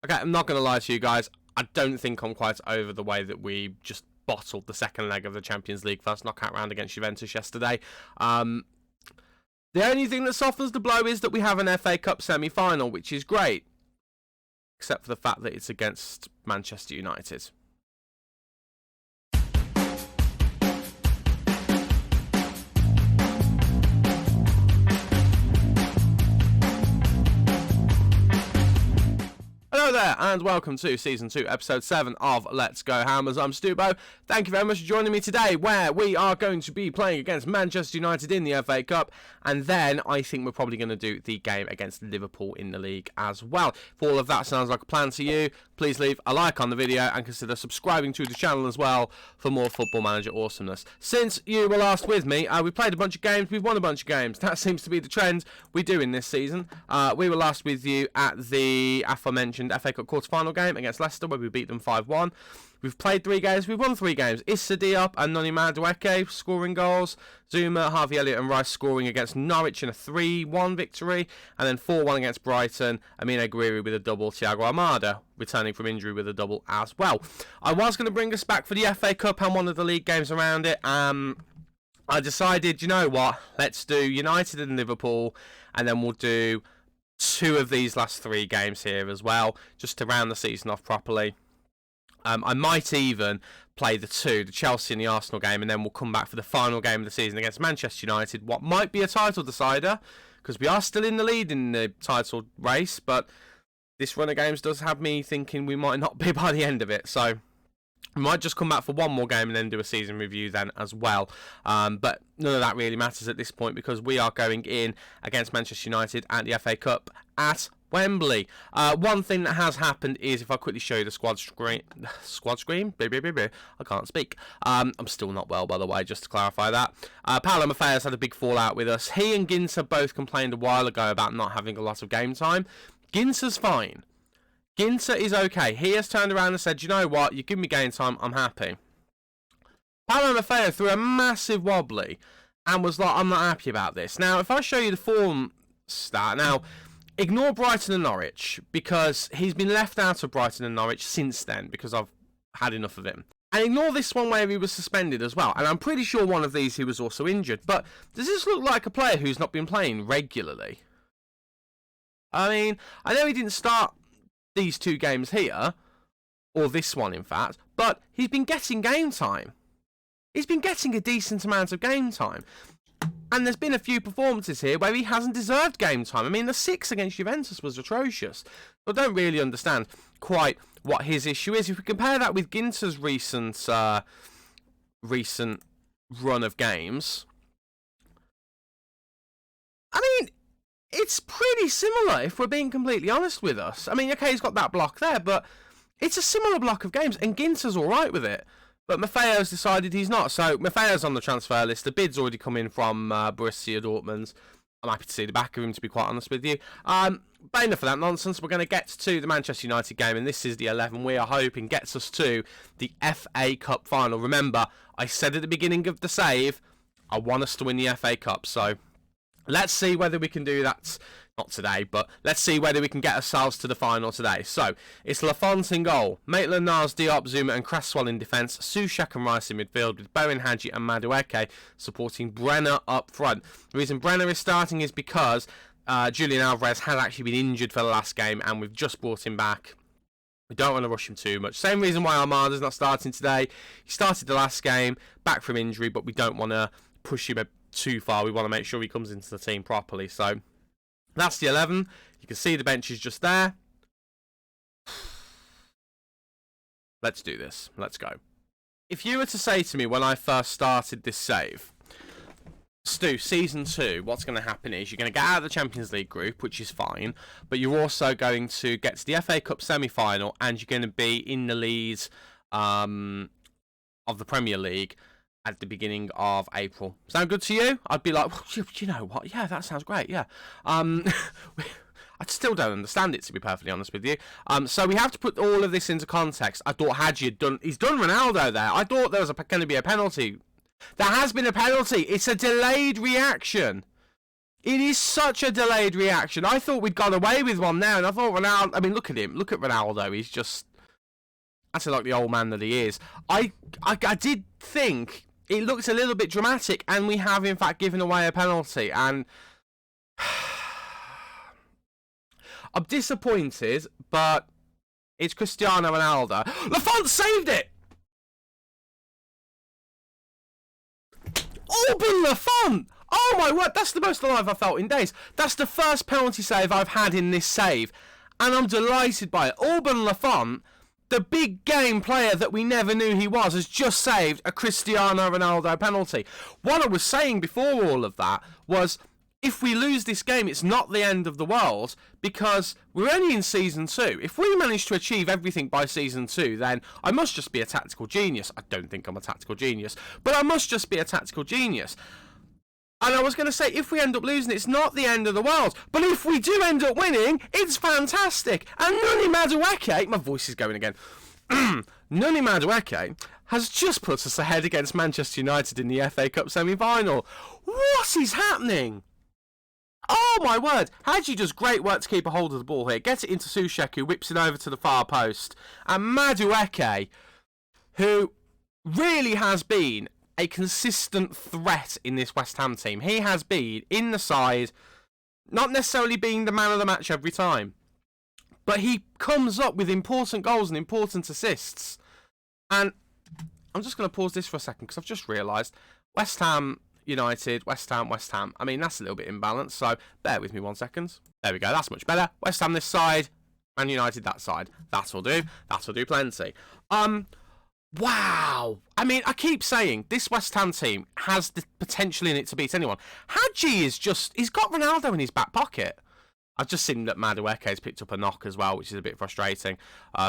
Okay, I'm not going to lie to you guys. I don't think I'm quite over the way that we just bottled the second leg of the Champions League first knockout round against Juventus yesterday. The only thing that softens the blow is that we have an FA Cup semi-final, which is great. Except for the fact that it's against Manchester United. Hello there, and welcome to Season 2, Episode 7 of Let's Go Hammers. I'm StuBo. Thank you very much for joining me today, where we are going to be playing against Manchester United in the FA Cup, and then I think we're probably going to do the game against Liverpool in the league as well. If all of that sounds like a plan to you, please leave a like on the video and consider subscribing to the channel as well for more Football Manager awesomeness. Since you were last with me, we played a bunch of games, we've won a bunch of games. That seems to be the trend we do in this season. We were last with you at the aforementioned FA Cup quarter-final game against Leicester, where we beat them 5-1. We've played 3 games, we've won 3 games. S2Ep7 and S2Ep7 scoring goals. Zuma, Harvey Elliott and Rice scoring against Norwich in a 3-1 victory. And then 4-1 against Brighton. Amine Aguirre with a double. Thiago Almada returning from injury with a double as well. I was going to bring us back for the FA Cup and one of the league games around it. I decided, you know what, let's do United and Liverpool, and then we'll do 2 of these last 3 games here as well, just to round the season off properly. I might even play the Chelsea and the Arsenal game, and then we'll come back for the final game of the season against Manchester United, what might be a title decider, because we are still in the lead in the title race, but this run of games does have me thinking we might not be by the end of it, so we might just come back for one more game and then do a season review then as well. But none of that really matters at this point, because we are going in against Manchester United at the FA Cup at Wembley. One thing that has happened is, if I quickly show you the squad screen, I can't speak. I'm still not well, by the way, just to clarify that. Paolo Maffea's had a big fallout with us. He and Ginter both complained a while ago about not having a lot of game time. Ginter's fine. Ginter is okay. He has turned around and said, you know what, you give me game time, I'm happy. Paolo Maffea threw a massive wobbly and was like, I'm not happy about this. Now, if I show you the form stat, now, ignore Brighton and Norwich, because he's been left out of Brighton and Norwich since then, because I've had enough of him. And ignore this one where he was suspended as well. And I'm pretty sure one of these he was also injured. But does this look like a player who's not been playing regularly? I mean, I know he didn't start these 2 games here, or this one in fact, but he's been getting game time. He's been getting a decent amount of game time. And there's been a few performances here where he hasn't deserved game time. I mean, the 6 against Juventus was atrocious. I don't really understand quite what his issue is. If we compare that with Ginter's recent run of games, I mean, it's pretty similar, if we're being completely honest with us. I mean, okay, he's got that block there, but it's a similar block of games, and Ginter's all right with it. But Maffea's decided he's not. So Maffea's on the transfer list. The bid's already come in from Borussia Dortmund. I'm happy to see the back of him, to be quite honest with you. But enough of that nonsense. We're going to get to the Manchester United game, and this is the 11 we are hoping gets us to the FA Cup final. Remember, I said at the beginning of the save, I want us to win the FA Cup. So let's see whether we can do that. Not today, but let's see whether we can get ourselves to the final today. So, it's Lafont in goal, Maitland-Niles, Diop, Zuma and Cresswell in defence, Soucek and Rice in midfield, with Bowen, Hadji and Madueke supporting Brenner up front. The reason Brenner is starting is because Julian Alvarez had actually been injured for the last game, and we've just brought him back. We don't want to rush him too much. Same reason why Almada's not starting today. He started the last game, back from injury, but we don't want to push him too far. We want to make sure he comes into the team properly. So that's the 11. You can see the bench is just there. Let's do this. Let's go. If you were to say to me when I first started this save, Stu, Season 2, what's going to happen is you're going to get out of the Champions League group, which is fine, but you're also going to get to the FA Cup semi-final, and you're going to be in the lead of the Premier League at the beginning of April. Sound good to you? I'd be like, well, you know what? Yeah, that sounds great, yeah. I still don't understand it, to be perfectly honest with you. So we have to put all of this into context. I thought Hadji had done... He's done Ronaldo there. I thought there was going to be a penalty. There has been a penalty. It's a delayed reaction. It is such a delayed reaction. I thought we'd got away with one now, and I thought Ronaldo... I mean, look at him. Look at Ronaldo. He's just... That's like the old man that he is. I did think it looked a little bit dramatic, and we have, in fact, given away a penalty, and... I'm disappointed, but it's Cristiano Ronaldo. Lafont saved it! Alban Lafont! Oh my word, that's the most alive I've felt in days. That's the first penalty save I've had in this save, and I'm delighted by it. Alban Lafont, the big game player that we never knew he was, has just saved a Cristiano Ronaldo penalty. What I was saying before all of that was, if we lose this game, it's not the end of the world, because we're only in Season 2. If we manage to achieve everything by Season 2, then I must just be a tactical genius. I don't think I'm a tactical genius, but I must just be a tactical genius. And I was going to say, if we end up losing, it's not the end of the world. But if we do end up winning, it's fantastic. And Noni Madueke, my voice is going again, Noni Madueke has just put us ahead against Manchester United in the FA Cup semi-final. What is happening? Oh my word, Hadji does great work to keep a hold of the ball here. Gets it into Soucek, who whips it over to the far post. And Madueke, who really has been a consistent threat in this West Ham team. He has been in the side, not necessarily being the man of the match every time, but he comes up with important goals and important assists. And I'm just going to pause this for a second, because I've just realised West Ham United, West Ham. I mean, that's a little bit imbalanced, so bear with me 1 second. There we go, that's much better. West Ham this side, and United that side. That'll do. That'll do plenty. Wow. I mean, I keep saying, this West Ham team has the potential in it to beat anyone. Hadji is just... He's got Ronaldo in his back pocket. I've just seen that Madueke's picked up a knock as well, which is a bit frustrating.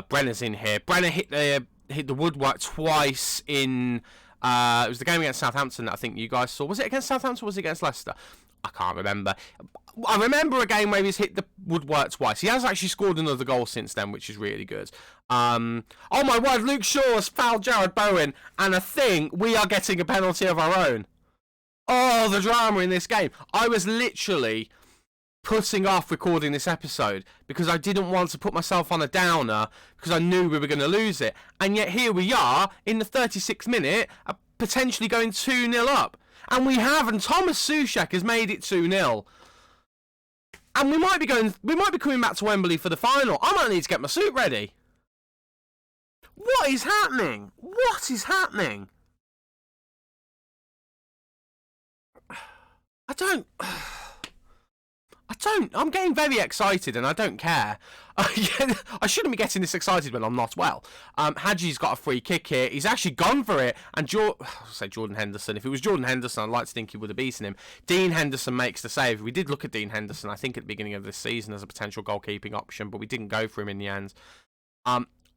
Brenner's in here. Brenner hit the woodwork twice in... it was the game against Southampton that I think you guys saw. Was it against Southampton or was it against Leicester? I can't remember. I remember a game where he's hit the woodwork twice. He has actually scored another goal since then, which is really good. Oh my word, Luke Shaw has fouled Jared Bowen, and I think we are getting a penalty of our own. Oh, the drama in this game. I was literally putting off recording this episode because I didn't want to put myself on a downer because I knew we were going to lose it. And yet here we are in the 36th minute, potentially going 2-0 up. And we have, and Thomas Soucek has made it 2-0. And we might be coming back to Wembley for the final. I might need to get my suit ready. What is happening? What is happening? I'm getting very excited and I don't care. I shouldn't be getting this excited when I'm not well. Hadji's got a free kick here. He's actually gone for it. And Jordan Henderson. If it was Jordan Henderson, I'd like to think he would have beaten him. Dean Henderson makes the save. We did look at Dean Henderson, I think, at the beginning of this season as a potential goalkeeping option, but we didn't go for him in the end.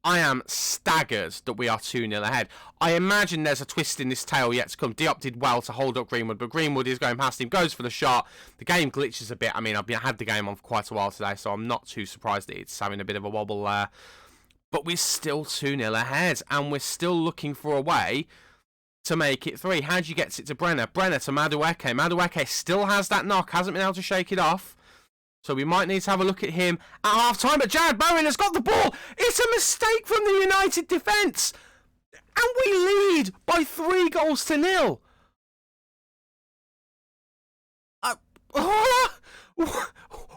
I am staggered that we are 2-0 ahead. I imagine there's a twist in this tale yet to come. Diop did well to hold up Greenwood, but Greenwood is going past him, goes for the shot. The game glitches a bit. I mean, I've had the game on for quite a while today, so I'm not too surprised that it's having a bit of a wobble there. But we're still 2-0 ahead, and we're still looking for a way to make it 3. Hadji gets it to Brenner. Brenner to Madueke. Madueke still has that knock, hasn't been able to shake it off. So we might need to have a look at him at half-time. But Jared Bowen has got the ball. It's a mistake from the United defence. And we lead by 3-0.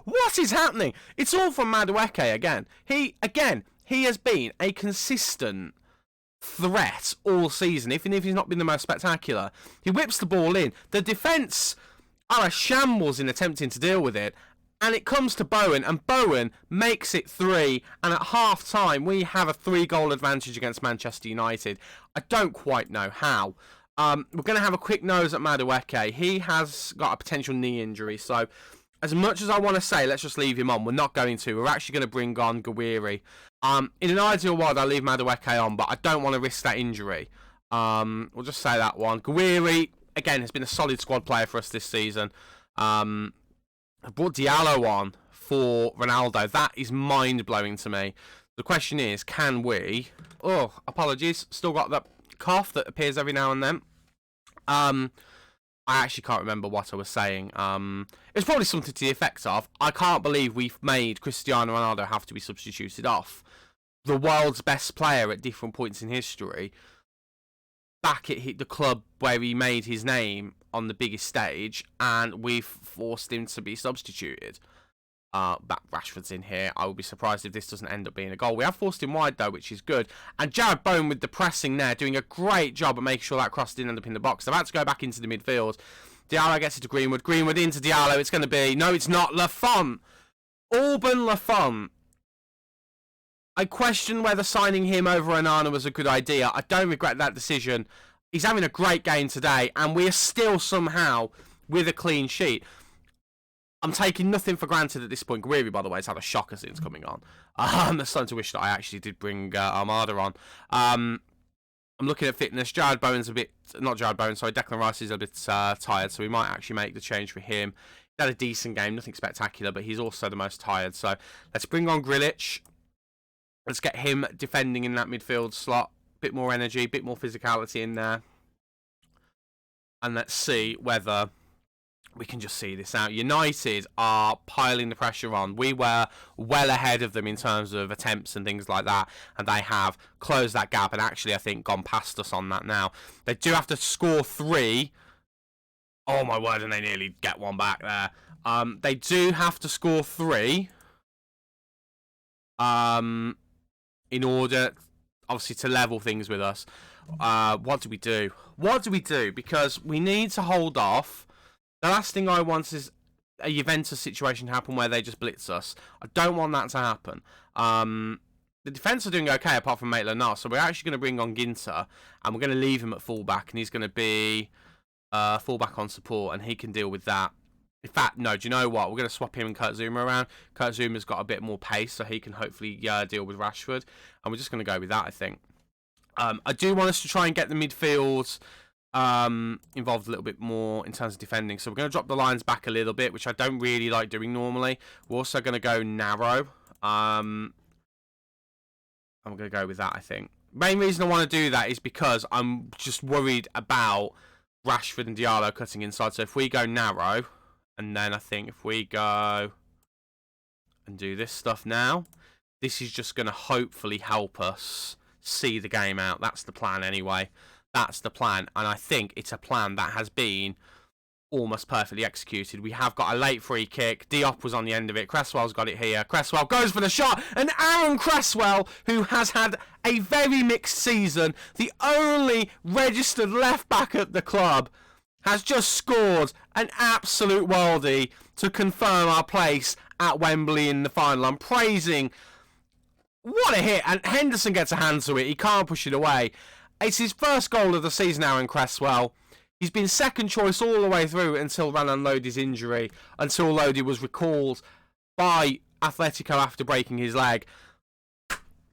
What is happening? It's all from Madueke again. He has been a consistent threat all season, even if he's not been the most spectacular. He whips the ball in. The defence are a shambles in attempting to deal with it. And it comes to Bowen, and Bowen makes it 3. And at half-time, we have a 3-goal advantage against Manchester United. I don't quite know how. We're going to have a quick nose at Madueke. He has got a potential knee injury, so as much as I want to say, let's just leave him on, we're not going to. We're actually going to bring on Gawiri. In an ideal world, I'll leave Madueke on, but I don't want to risk that injury. We'll just say that one. Gawiri, again, has been a solid squad player for us this season. I brought Diallo on for Ronaldo. That is mind-blowing to me. The question is, can we... Oh, apologies. Still got that cough that appears every now and then. I actually can't remember what I was saying. It's probably something to the effect of, I can't believe we've made Cristiano Ronaldo have to be substituted off. The world's best player at different points in history, back at the club where he made his name on the biggest stage, and we've forced him to be substituted. Rashford's in here. I would be surprised if this doesn't end up being a goal. We have forced him wide, though, which is good. And Jared Bowen with the pressing there, doing a great job of making sure that cross didn't end up in the box. They're about to go back into the midfield. Diallo gets it to Greenwood. Greenwood into Diallo. It's going to be... No, it's not. Lafont. Alban Lafont. I question whether signing him over Onana was a good idea. I don't regret that decision. He's having a great game today, and we are still somehow with a clean sheet. I'm taking nothing for granted at this point. Guiri, by the way, has had a shocker since coming on. I'm starting to wish that I actually did bring Armada on. I'm looking at fitness. Jared Bowen's a bit... Not Jared Bowen, sorry. Declan Rice is a bit tired, so we might actually make the change for him. He had a decent game, nothing spectacular, but he's also the most tired. So let's bring on Grealish. Let's get him defending in that midfield slot. Bit more energy, bit more physicality in there. And let's see whether... we can just see this out. United are piling the pressure on. We were well ahead of them in terms of attempts and things like that, and they have closed that gap and actually, I think, gone past us on that now. They do have to score 3. Oh, my word, and they nearly get one back there. They do have to score 3 in order, obviously, to level things with us. What do we do? What do we do? Because we need to hold off. The last thing I want is a Juventus situation happen where they just blitz us. I don't want that to happen. The defence are doing okay apart from Maitland-Niles, so we're actually going to bring on Ginter and we're going to leave him at fullback, and he's going to be fullback on support, and he can deal with that. In fact, no, do you know what? We're going to swap him and Kurt Zouma around. Kurt Zouma's got a bit more pace, so he can hopefully deal with Rashford, and we're just going to go with that, I think. I do want us to try and get the midfield involved a little bit more in terms of defending. So we're going to drop the lines back a little bit, which I don't really like doing normally. We're also going to go narrow. I'm going to go with that, I think. Main reason I want to do that is because I'm just worried about Rashford and Diallo cutting inside. So if we go narrow, and then I think if we go and do this stuff now, this is just going to hopefully help us see the game out. That's the plan anyway. That's the plan, and I think it's a plan that has been almost perfectly executed. We have got a late free kick. Diop was on the end of it. Cresswell's got it here. Cresswell goes for the shot, and Aaron Cresswell, who has had a very mixed season, the only registered left-back at the club, has just scored an absolute worldie to confirm our place at Wembley in the final. I'm praising... What a hit, and Henderson gets a hand to it. He can't push it away. It's his first goal of the season, Aaron Cresswell. He's been second choice all the way through until Renan Lodi's injury, until Lodi was recalled by Atletico after breaking his leg.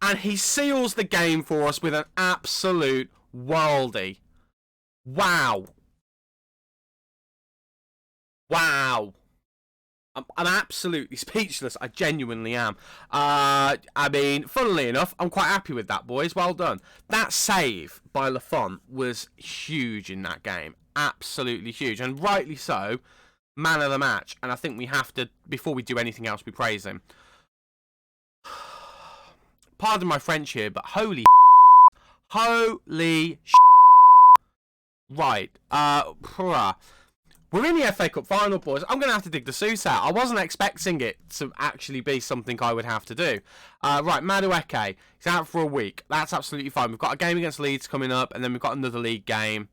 And he seals the game for us with an absolute worldie. Wow. Wow. I'm absolutely speechless. I genuinely am. I mean, funnily enough, I'm quite happy with that, boys. Well done. That save by Lafont was huge in that game. Absolutely huge. And rightly so. Man of the match. And I think we have to, before we do anything else, we praise him. Pardon my French here, but holy holy right. We're in the FA Cup final, boys. I'm going to have to dig the suit out. I wasn't expecting it to actually be something I would have to do. Right, Madueke. He's out for a week. That's absolutely fine. We've got a game against Leeds coming up, and then we've got another league game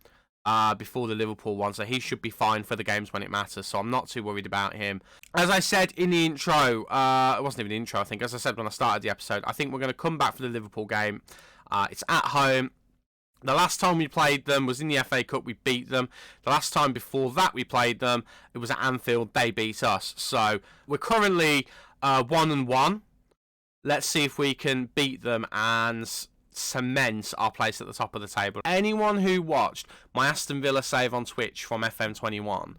before the Liverpool one, so he should be fine for the games when it matters, so I'm not too worried about him. As I said in the intro, it wasn't even the intro, I think. As I said when I started the episode, I think we're going to come back for the Liverpool game. It's at home. The last time we played them was in the FA Cup. We beat them. The last time before that we played them, it was at Anfield. They beat us. So we're currently 1-1. Let's see if we can beat them and cement our place at the top of the table. Anyone who watched my Aston Villa save on Twitch from FM21,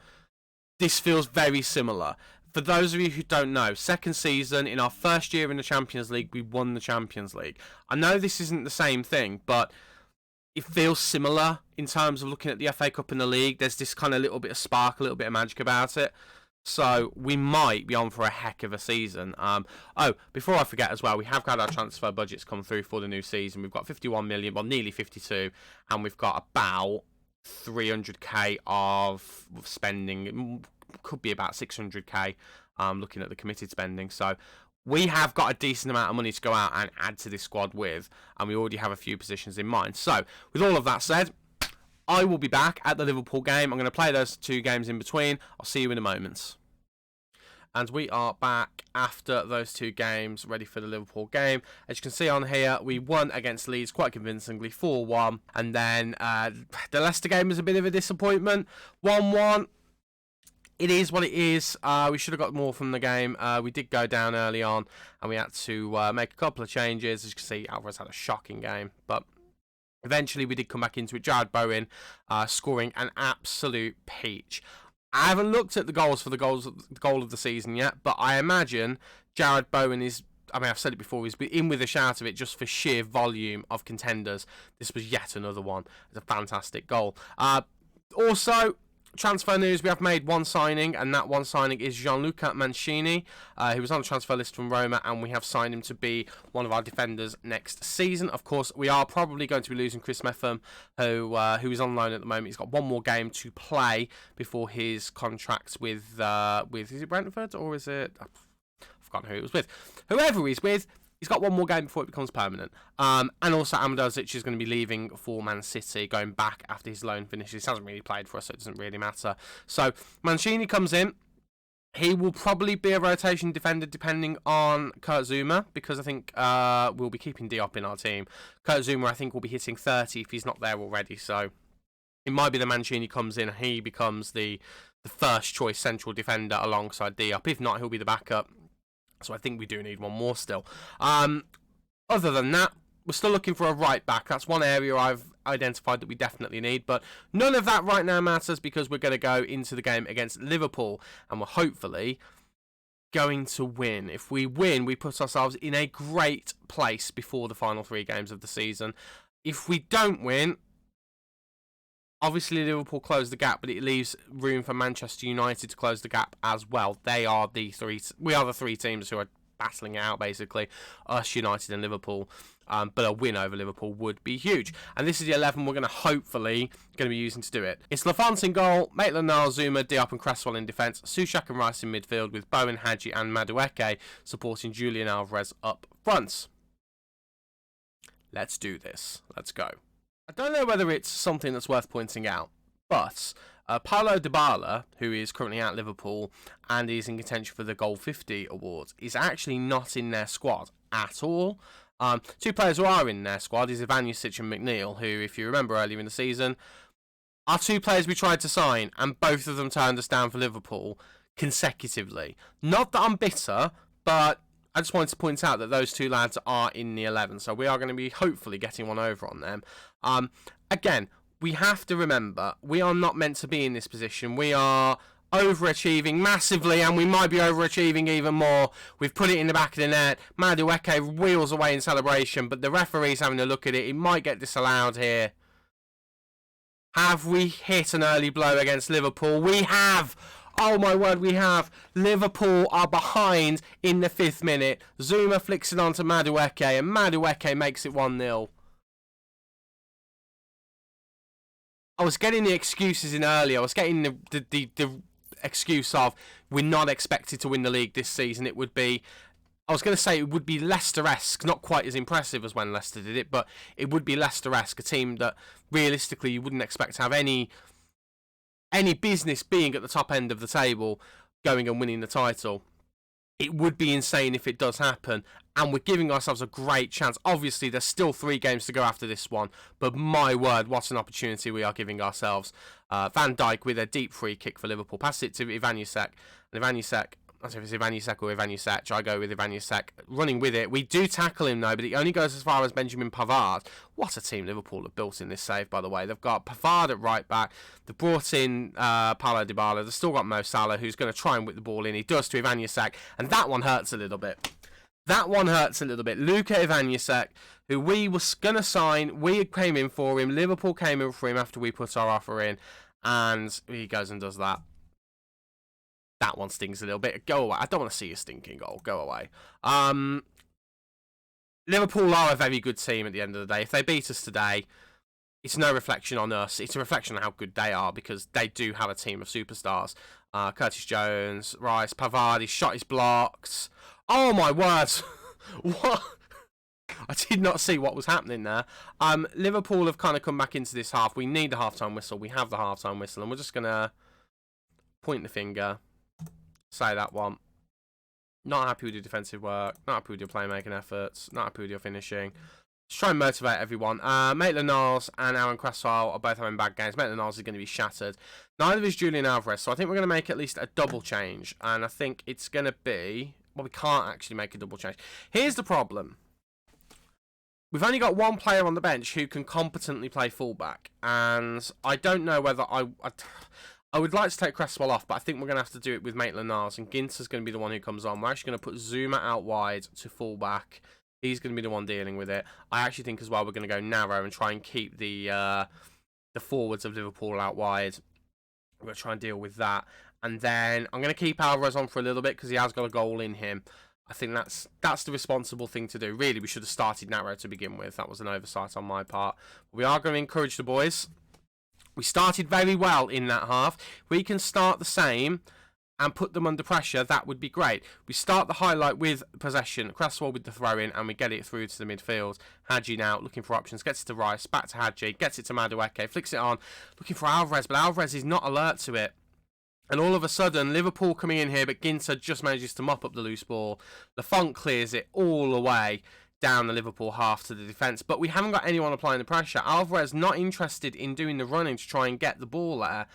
this feels very similar. For those of you who don't know, second season, in our first year in the Champions League, we won the Champions League. I know this isn't the same thing, but it feels similar in terms of looking at the FA Cup and the league. There's this kind of little bit of spark, a little bit of magic about it. So we might be on for a heck of a season. Oh, before I forget as well, we have got our transfer budgets come through for the new season. We've got 51 million, well, nearly 52, and we've got about 300k of spending. It could be about 600k, looking at the committed spending. So we have got a decent amount of money to go out and add to this squad with, and we already have a few positions in mind. So with all of that said, I will be back at the Liverpool game. I'm going to play those 2 games in between. I'll see you in a moment. And we are back after those 2 games, ready for the Liverpool game. As you can see on here, we won against Leeds quite convincingly, 4-1. And then the Leicester game was a bit of a disappointment, 1-1. It is what it is. We should have got more from the game. We did go down early on, and we had to make a couple of changes. As you can see, Alvarez had a shocking game, but eventually we did come back into it. Jarrod Bowen scoring an absolute peach. I haven't looked at the goals for the goal of the season yet, but I imagine Jarrod Bowen is, I mean, I've said it before, he's been in with a shout of it just for sheer volume of contenders. This was yet another one. It's a fantastic goal. Also, transfer news, we have made one signing, and that one signing is Gianluca Manchini. He was on the transfer list from Roma, and we have signed him to be one of our defenders next season. Of course, we are probably going to be losing Chris Metham, who is on loan at the moment. He's got one more game to play before his contract with is it Brentford, or is it, I've forgotten who it was with. Whoever he's with, he's got one more game before it becomes permanent. And also Amdozic is going to be leaving for Man City, going back after his loan finishes. He hasn't really played for us, so it doesn't really matter. So Mancini comes in. He will probably be a rotation defender depending on Kurt Zouma, because I think we'll be keeping Diop in our team. Kurt Zouma, I think, will be hitting 30 if he's not there already. So it might be that Mancini comes in and he becomes the first choice central defender alongside Diop. If not, he'll be the backup. So I think we do need one more still. Other than that, we're still looking for a right back. That's one area I've identified that we definitely need. But none of that right now matters, because we're going to go into the game against Liverpool, and we're hopefully going to win. If we win, we put ourselves in a great place before the final 3 games of the season. If we don't win, obviously Liverpool close the gap, but it leaves room for Manchester United to close the gap as well. We are the 3 teams who are battling it out, basically, us, United and Liverpool. But a win over Liverpool would be huge. And this is the 11 we're going to hopefully be using to do it. It's Lafont in goal, Maitland-Niles, Zouma, Diop and Cresswell in defence, Souček and Rice in midfield, with Bowen, Hadji and Madueke supporting Julian Alvarez up front. Let's do this. Let's go. I don't know whether it's something that's worth pointing out, but Paulo Dybala, who is currently at Liverpool and is in contention for the Goal 50 award, is actually not in their squad at all. 2 players who are in their squad is Ivanisevic and McNeil, who, if you remember earlier in the season, are 2 players we tried to sign, and both of them turned us down for Liverpool consecutively. Not that I'm bitter, but I just wanted to point out that those 2 lads are in the 11, so we are going to be hopefully getting one over on them. Again, we have to remember, we are not meant to be in this position. We are overachieving massively, and we might be overachieving even more. We've put it in the back of the net. Madueke wheels away in celebration, but the referee's having a look at it. It might get disallowed here. Have we hit an early blow against Liverpool? We have! Oh my word, we have. Liverpool are behind in the 5th minute. Zouma flicks it on to Madueke, and Madueke makes it 1-0. I was getting the excuses in earlier. I was getting the excuse of we're not expected to win the league this season. It would be, I was going to say it would be Leicester-esque, not quite as impressive as when Leicester did it, but it would be Leicester-esque, a team that realistically you wouldn't expect to have any business being at the top end of the table, going and winning the title. It would be insane if it does happen, and we're giving ourselves a great chance. Obviously, there's still 3 games to go after this one, but my word, what an opportunity we are giving ourselves. Van Dijk with a deep free kick for Liverpool. Pass it to Ivanisevic, and Ivanisevic, I don't know if it's Ivanisevic or Ivanisevic. I go with Ivanisevic. Running with it. We do tackle him, though, but it only goes as far as Benjamin Pavard. What a team Liverpool have built in this save, by the way. They've got Pavard at right back. They've brought in Paulo Dybala. They've still got Mo Salah, who's going to try and whip the ball in. He does to Ivanisevic, and that one hurts a little bit. That one hurts a little bit. Luka Ivanusek, who we was going to sign, we came in for him. Liverpool came in for him after we put our offer in. And he goes and does that. That one stings a little bit. Go away. I don't want to see a stinking goal. Go away. Liverpool are a very good team at the end of the day. If they beat us today, it's no reflection on us. It's a reflection on how good they are, because they do have a team of superstars. Curtis Jones, Rice, Pavard, his shot is blocked. Oh my words. What? I did not see what was happening there. Liverpool have kind of come back into this half. We need the half-time whistle. We have the half-time whistle, and we're just going to point the finger, say that one. Not happy with your defensive work. Not happy with your playmaking efforts. Not happy with your finishing. Just try and motivate everyone. Maitland-Niles and Aaron Cresswell are both having bad games. Maitland-Niles is going to be shattered. Neither is Julian Alvarez, so I think we're going to make at least a double change. And I think it's going to be... Well, we can't actually make a double change. Here's the problem. We've only got one player on the bench who can competently play fullback. And I don't know whether I would like to take Cresswell off, but I think we're going to have to do it with Maitland-Niles. And Ginter's going to be the one who comes on. We're actually going to put Zuma out wide to fullback. He's going to be the one dealing with it. I actually think as well we're going to go narrow and try and keep the forwards of Liverpool out wide. We're going to try and deal with that. And then I'm going to keep Alvarez on for a little bit because he has got a goal in him. I think that's the responsible thing to do. Really, we should have started narrow to begin with. That was an oversight on my part. We are going to encourage the boys. We started very well in that half. If we can start the same and put them under pressure, that would be great. We start the highlight with possession, Cresswell with the throw-in, and we get it through to the midfield. Hadji now looking for options, gets it to Rice, back to Hadji, gets it to Madueke, flicks it on, looking for Alvarez, but Alvarez is not alert to it. And all of a sudden, Liverpool coming in here, but Ginter just manages to mop up the loose ball. Lafont clears it all the way down the Liverpool half to the defence, but we haven't got anyone applying the pressure. Alvarez not interested in doing the running to try and get the ball there.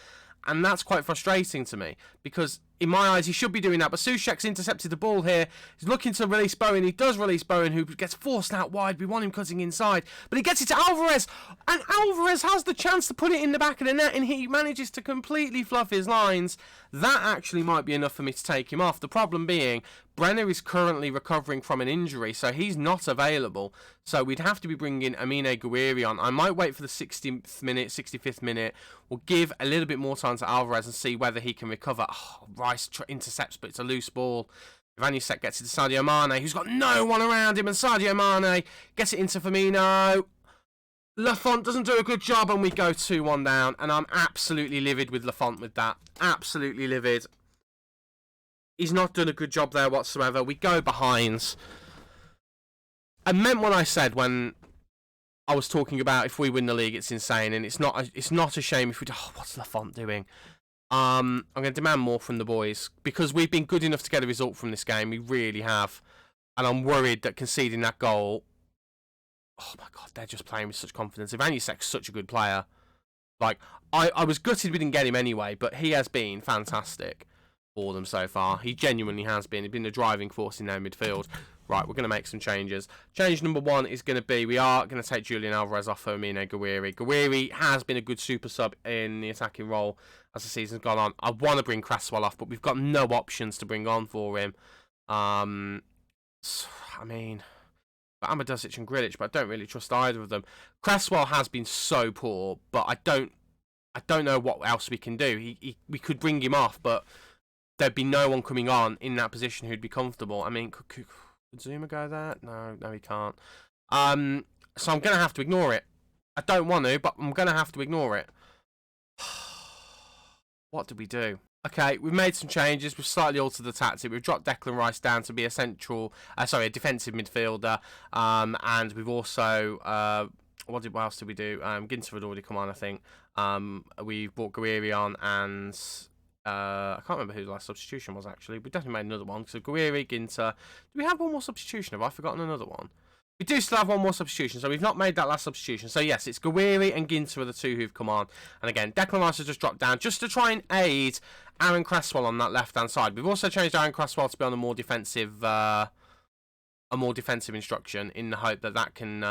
And that's quite frustrating to me, because in my eyes, he should be doing that. But Souček's intercepted the ball here. He's looking to release Bowen. He does release Bowen, who gets forced out wide. We want him cutting inside. But he gets it to Alvarez. And Alvarez has the chance to put it in the back of the net, and he manages to completely fluff his lines. That actually might be enough for me to take him off. The problem being, Brenner is currently recovering from an injury, so he's not available. So we'd have to be bringing Amine Gouiri on. I might wait for the 60th minute, 65th minute. We'll give a little bit more time to Alvarez and see whether he can recover. Oh, Rice intercepts, but it's a loose ball. Ivanusek gets it to Sadio Mane, who's got no one around him, and Sadio Mane gets it into Firmino. Lafont doesn't do a good job, and we go 2-1 down, and I'm absolutely livid with Lafont with that. Absolutely livid. He's not done a good job there whatsoever. We go behind. I meant what I said when I was talking about if we win the league, it's insane, and it's not a shame if we do. Oh, what's Lafont doing? I'm going to demand more from the boys, because we've been good enough to get a result from this game. We really have. And I'm worried that conceding that goal... Oh my God, they're just playing with such confidence. Ivanusek's such a good player. Like, I was gutted we didn't get him anyway, but he has been fantastic for them so far. He genuinely has been. He's been the driving force in their midfield. Right, we're going to make some changes. Change number one is going to be, we are going to take Julian Alvarez off for Amine Gouiri. Gouiri has been a good super sub in the attacking role as the season's gone on. I want to bring Cresswell off, but we've got no options to bring on for him. So, I mean... Amadasic and Grilic, but I don't really trust either of them. Cresswell has been so poor, but I don't know what else we can do. We could bring him off, but there'd be no one coming on in that position who'd be comfortable. I mean, could Zuma go there? No, he can't. So I'm going to have to ignore it. I don't want to, but I'm going to have to ignore it. What do we do? Okay, we've made some changes. We've slightly altered the tactic. We've dropped Declan Rice down to be a defensive midfielder. And we've also, what else did we do? Ginter had already come on, I think. We've brought Gouiri on, and I can't remember who the last substitution was, actually. We definitely made another one. So Gouiri, Ginter. Do we have one more substitution? Have I forgotten another one? We do still have one more substitution, so we've not made that last substitution. So yes, it's Gouiri and Ginter are the two who've come on. And again, Declan Rice has just dropped down just to try and aid Aaron Cresswell on that left-hand side. We've also changed Aaron Cresswell to be on a more defensive instruction, in the hope that that can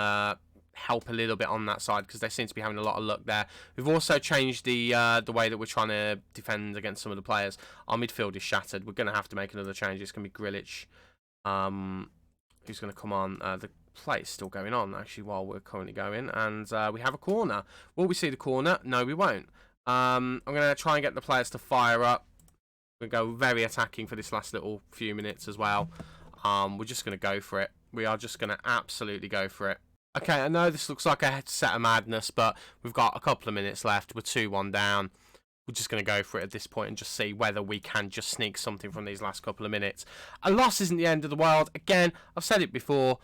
help a little bit on that side, because they seem to be having a lot of luck there. We've also changed the way that we're trying to defend against some of the players. Our midfield is shattered. We're going to have to make another change. It's going to be Grilic. who's going to come on. The play is still going on, actually, while we're currently going. And we have a corner. Will we see the corner? No, we won't. I'm going to try and get the players to fire up. We're going to go very attacking for this last little few minutes as well. We're just going to go for it. We are just going to absolutely go for it. Okay, I know this looks like a set of madness, but we've got a couple of minutes left. We're 2-1 down. We're just going to go for it at this point and just see whether we can just sneak something from these last couple of minutes. A loss isn't the end of the world. Again, I've said it before.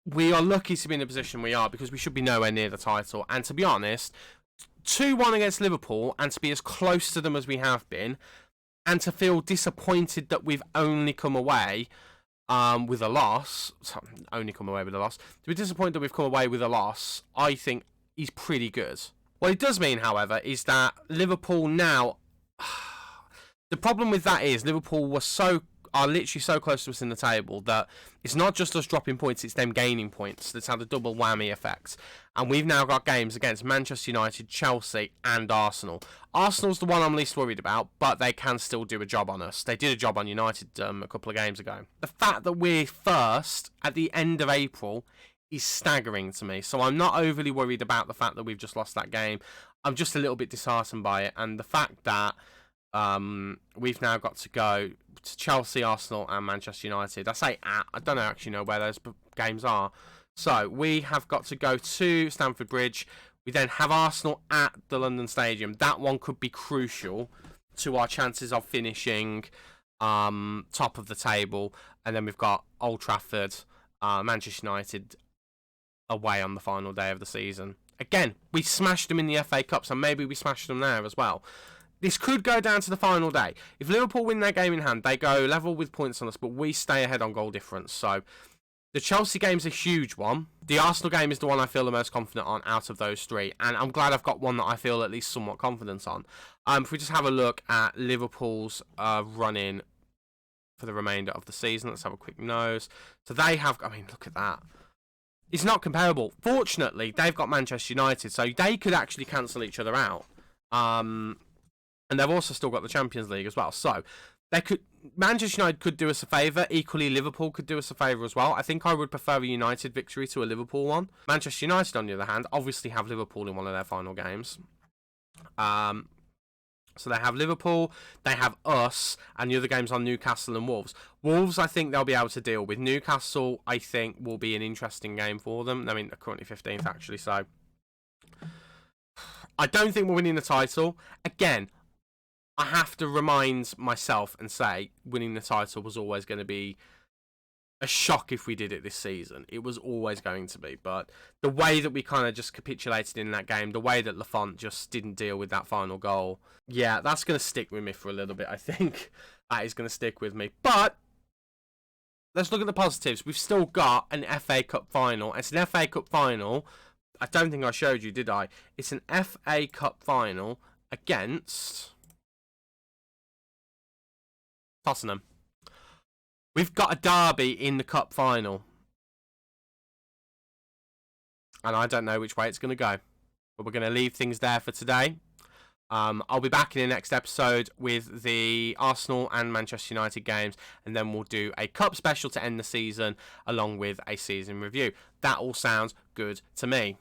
We are lucky to be in the position we are because we should be nowhere near the title. And to be honest, 2-1 against Liverpool and to be as close to them as we have been and to feel disappointed that we've only come away with a loss. To be disappointed that we've come away with a loss, I think is pretty good. What it does mean, however, is that Liverpool now... The problem with that is Liverpool are literally so close to us in the table that it's not just us dropping points, it's them gaining points. That's had a double whammy effect. And we've now got games against Manchester United, Chelsea and Arsenal. Arsenal's the one I'm least worried about, but they can still do a job on us. They did a job on United a couple of games ago. The fact that we're first at the end of April is staggering to me. So I'm not overly worried about the fact that we've just lost that game. I'm just a little bit disheartened by it. And the fact that we've now got to go to Chelsea, Arsenal and Manchester United. I don't actually know where those games are. So we have got to go to Stamford Bridge. We then have Arsenal at the London Stadium. That one could be crucial to our chances of finishing top of the table. And then we've got Old Trafford, Manchester United away on the final day of the season. Again, we smashed them in the FA Cup, so maybe we smashed them there as well. This could go down to the final day. If Liverpool win their game in hand, they go level with points on us, but we stay ahead on goal difference. So the Chelsea game's a huge one. The Arsenal game is the one I feel the most confident on out of those three. And I'm glad I've got one that I feel at least somewhat confident on. If we just have a look at Liverpool's run-in for the remainder of the season. Let's have a quick nose. So they have... I mean, look at that. It's not comparable. Fortunately, they've got Manchester United, so they could actually cancel each other out. And they've also still got the Champions League as well. So Manchester United could do us a favour. Equally, Liverpool could do us a favour as well. I think I would prefer a United victory to a Liverpool one. Manchester United, on the other hand, obviously have Liverpool in one of their final games. So they have Liverpool, they have us, and the other games on Newcastle and Wolves. Wolves, I think they'll be able to deal with. Newcastle, I think, will be an interesting game for them. I mean, they're currently 15th, actually, so... I don't think we're winning the title. Again, I have to remind myself and say winning the title was always going to be a shock if we did it this season. It was always going to be. But the way that we kind of just capitulated in that game, the way that Lafont just didn't deal with that final goal, yeah, that's going to stick with me for a little bit, I think. That is going to stick with me. But let's look at the positives. We've still got an FA Cup final. It's an FA Cup final. I don't think I showed you, did I? It's an FA Cup final against Tottenham. We've got a derby in the cup final. And I don't know which way it's going to go. But we're going to leave things there for today. I'll be back in the next episode with the Arsenal and Manchester United games. And then we'll do a cup special to end the season along with a season review. That all sounds good to me.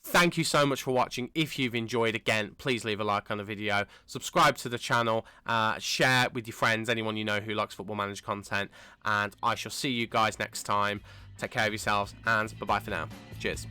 Thank you so much for watching. If you've enjoyed, again, please leave a like on the video. Subscribe to the channel. Share with your friends, anyone you know who likes Football Manager content. And I shall see you guys next time. Take care of yourselves and bye-bye for now. Cheers.